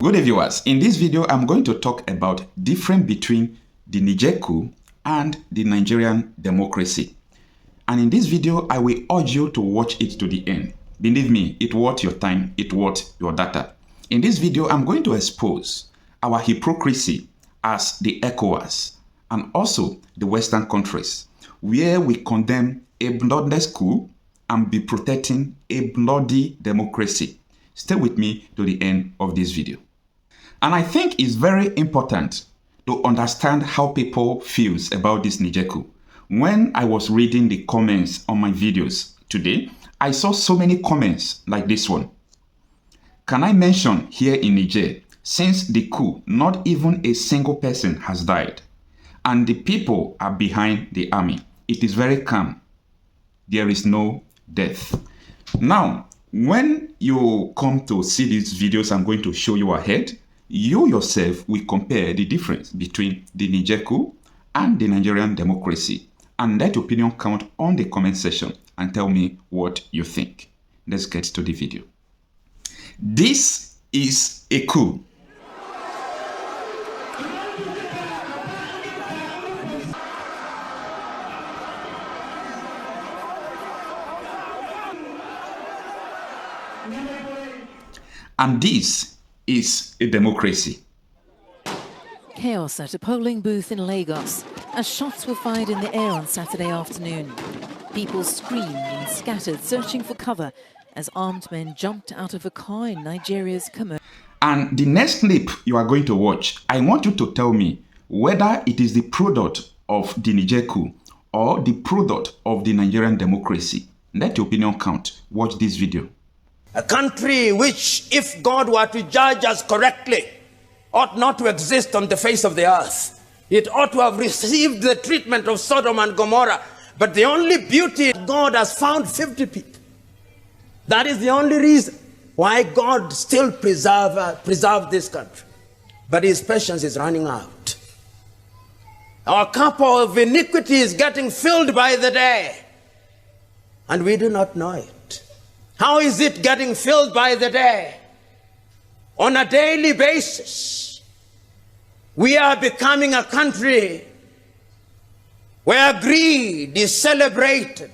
Good day, viewers. In this video, I'm going to talk about difference between the Niger Coup and the Nigerian democracy. And in this video, I will urge you to watch it to the end. Believe me, it's worth your time, it's worth your data. In this video, I'm going to expose our hypocrisy as the ECOWAS and also the Western countries, where we condemn a bloodless coup and be protecting a bloody democracy. Stay with me to the end of this video. And I think it's very important to understand how people feel about this Niger Coup. When I was reading the comments on my videos today, I saw so many comments like this one. Can I mention here in Niger, since the coup, not even a single person has died, and the people are behind the army. It is very calm. There is no death. Now, when you come to see these videos I'm going to show you ahead, you yourself will compare the difference between the Niger Coup and the Nigerian democracy. And let your opinion count on the comment section and tell me what you think. Let's get to the video. This is a coup. And this is a democracy. Chaos at a polling booth in Lagos as shots were fired in the air on Saturday afternoon. People screamed and scattered, searching for cover as armed men jumped out of a car in Nigeria's commercial. And the next clip you are going to watch, I want you to tell me whether it is the product of the Niger Coup or the product of the Nigerian democracy. Let your opinion count. Watch this video. A country which, if God were to judge us correctly, ought not to exist on the face of the earth. It ought to have received the treatment of Sodom and Gomorrah. But the only beauty, God has found 50 people. That is the only reason why God still preserved this country. But his patience is running out. Our cup of iniquity is getting filled by the day, and we do not know it. How is it getting filled by the day? On a daily basis, we are becoming a country where greed is celebrated.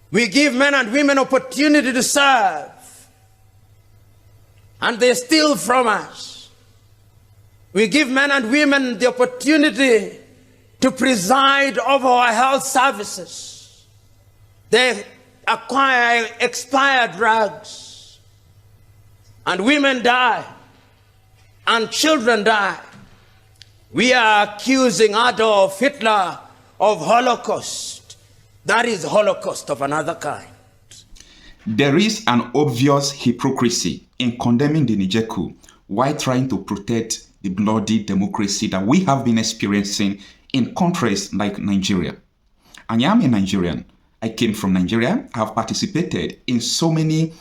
We give men and women opportunity to serve, and they steal from us. We give men and women the opportunity to preside over our health services. They acquire expired drugs, and women die, and children die. We are accusing Adolf Hitler of Holocaust. That is Holocaust of another kind. There is an obvious hypocrisy in condemning the Niger Coup while trying to protect the bloody democracy that we have been experiencing in countries like Nigeria. And I am a Nigerian. I came from Nigeria. I have participated in so many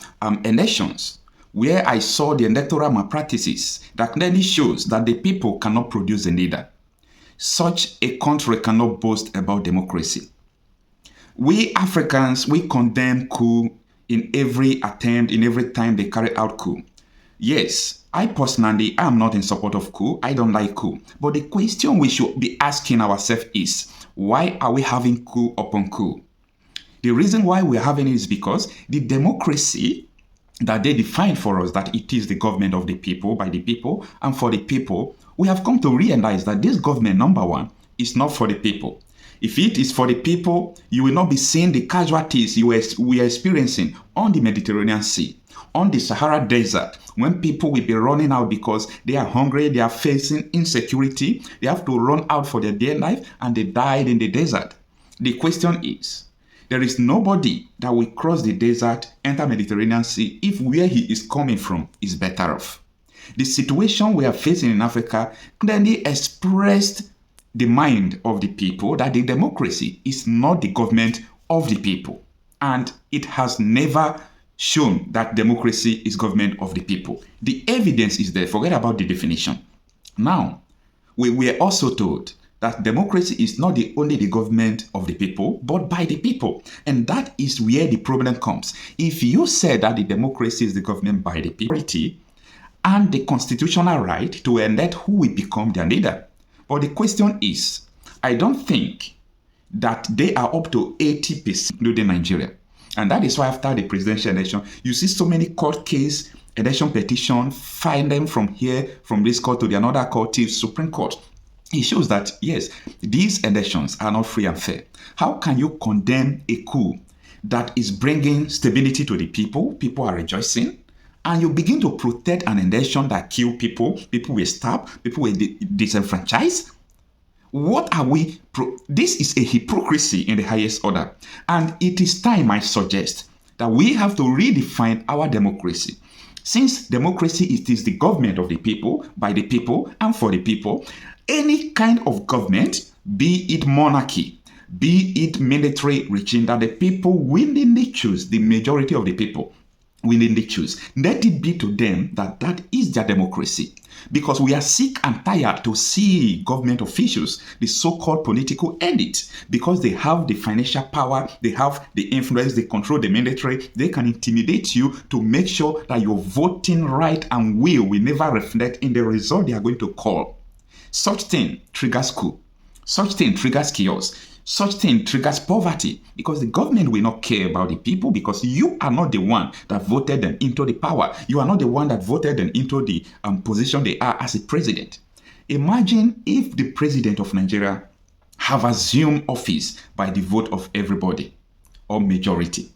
elections where I saw the electoral malpractices that clearly shows that the people cannot produce a leader. Such a country cannot boast about democracy. We Africans, we condemn coup in every attempt, in every time they carry out coup. Yes, I personally am not in support of coup. I don't like coup. But the question we should be asking ourselves is, why are we having coup upon coup? The reason why we're having it is because the democracy that they define for us, that it is the government of the people, by the people, and for the people, we have come to realize that this government, number one, is not for the people. If it is for the people, you will not be seeing the casualties we are experiencing on the Mediterranean Sea, on the Sahara Desert, when people will be running out because they are hungry, they are facing insecurity, they have to run out for their dear life, and they died in the desert. The question is, there is nobody that will cross the desert, enter Mediterranean Sea, if where he is coming from is better off. The situation we are facing in Africa clearly expressed the mind of the people that the democracy is not the government of the people. And it has never shown that democracy is government of the people. The evidence is there. Forget about the definition. Now, we were also told that democracy is not only the government of the people, but by the people. And that is where the problem comes. If you say that the democracy is the government by the people, and the constitutional right to elect who will become their leader. But the question is, I don't think that they are up to 80% including Nigeria. And that is why after the presidential election, you see so many court case, election petition, find them from here, from this court to the another court till Supreme Court. It shows that, yes, these elections are not free and fair. How can you condemn a coup that is bringing stability to the people? People are rejoicing. And you begin to protect an election that kill people, people will starve, people will disenfranchise. What are we? This is a hypocrisy in the highest order. And it is time, I suggest, that we have to redefine our democracy. Since democracy is the government of the people, by the people, and for the people, any kind of government, be it monarchy, be it military regime, that the people willingly choose, the majority of the people willingly choose, let it be to them that is their democracy. Because we are sick and tired to see government officials, the so-called political elite, because they have the financial power, they have the influence, they control the military, they can intimidate you to make sure that your voting right and will never reflect in the result they are going to call. Such thing triggers coup. Such thing triggers chaos. Such thing triggers poverty, because the government will not care about the people, because you are not the one that voted them into the power. You are not the one that voted them into the position they are as a president. Imagine if the president of Nigeria have assumed office by the vote of everybody or majority.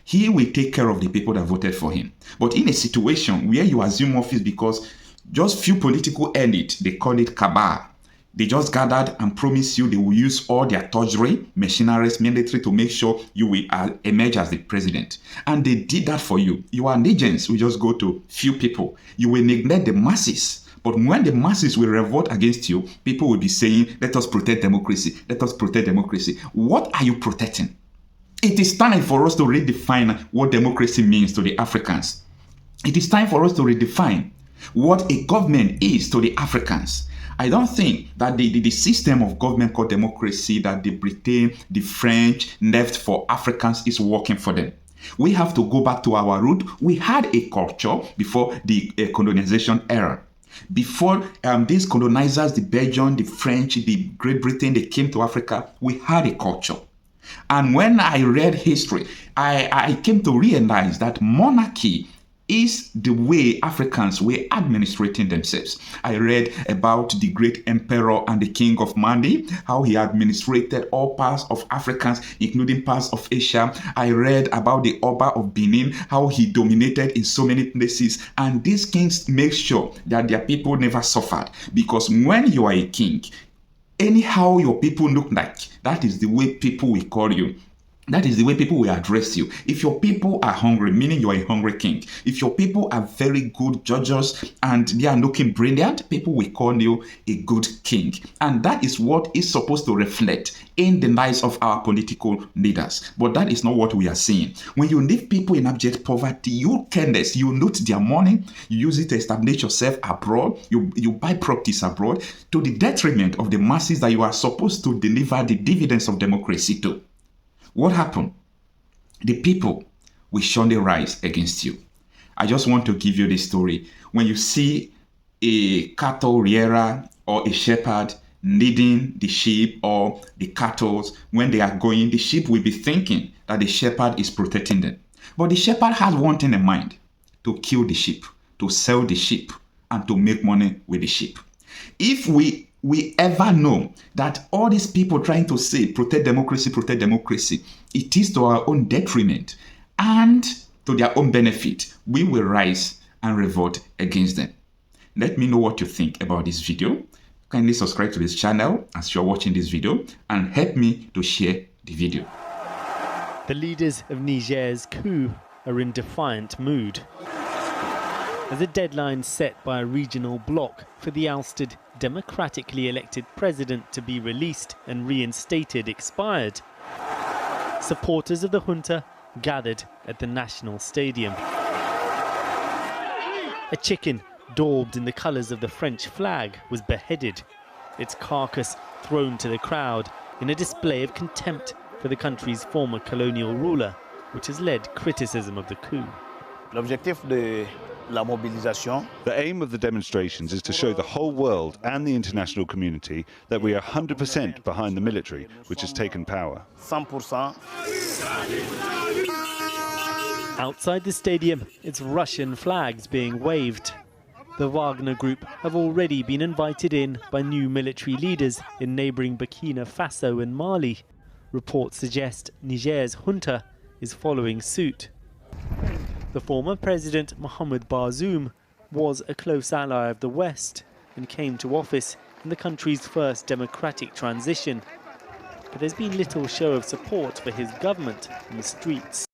He will take care of the people that voted for him. But in a situation where you assume office because just few political elite, they call it cabal, they just gathered and promised you they will use all their treasury, machineries, military to make sure you will emerge as the president. And they did that for you. Your allegiance will just go to few people. You will neglect the masses. But when the masses will revolt against you, people will be saying, let us protect democracy. Let us protect democracy. What are you protecting? It is time for us to redefine what democracy means to the Africans. It is time for us to redefine what a government is to the Africans. I don't think that the system of government called democracy that the Britain, the French left for Africans is working for them. We have to go back to our root. We had a culture before the colonization era. Before these colonizers, the Belgian, the French, the Great Britain, they came to Africa, we had a culture. And when I read history, I came to realize that monarchy is the way Africans were administrating themselves. I read about the great emperor and the king of Mali, how he administrated all parts of Africans, including parts of Asia. I read about the Oba of Benin, how he dominated in so many places. And these kings make sure that their people never suffered. Because when you are a king, anyhow your people look like, that is the way people will call you. That is the way people will address you. If your people are hungry, meaning you are a hungry king. If your people are very good judges and they are looking brilliant, people will call you a good king. And that is what is supposed to reflect in the lives of our political leaders. But that is not what we are seeing. When you leave people in abject poverty, you careless, you loot their money, you use it to establish yourself abroad, you buy properties abroad, to the detriment of the masses that you are supposed to deliver the dividends of democracy to. What happened? The people will surely rise against you. I just want to give you this story. When you see a cattle rearer or a shepherd leading the sheep or the cattle, when they are going, the sheep will be thinking that the shepherd is protecting them. But the shepherd has one thing in mind: to kill the sheep, to sell the sheep, and to make money with the sheep. If we ever know that all these people trying to say protect democracy, it is to our own detriment and to their own benefit, we will rise and revolt against them. Let me know what you think about this video. Kindly subscribe to this channel as you're watching this video and help me to share the video. The leaders of Niger's coup are in defiant mood, as a deadline set by a regional bloc for the ousted democratically elected president to be released and reinstated expired. Supporters of the junta gathered at the National Stadium. A chicken daubed in the colours of the French flag was beheaded, its carcass thrown to the crowd in a display of contempt for the country's former colonial ruler, which has led criticism of the coup. L'objectif de The aim of the demonstrations is to show the whole world and the international community that we are 100% behind the military, which has taken power. 100%. Outside the stadium, it's Russian flags being waved. The Wagner Group have already been invited in by new military leaders in neighbouring Burkina Faso and Mali. Reports suggest Niger's junta is following suit. The former president, Mohamed Bazoum, was a close ally of the West and came to office in the country's first democratic transition. But there's been little show of support for his government in the streets.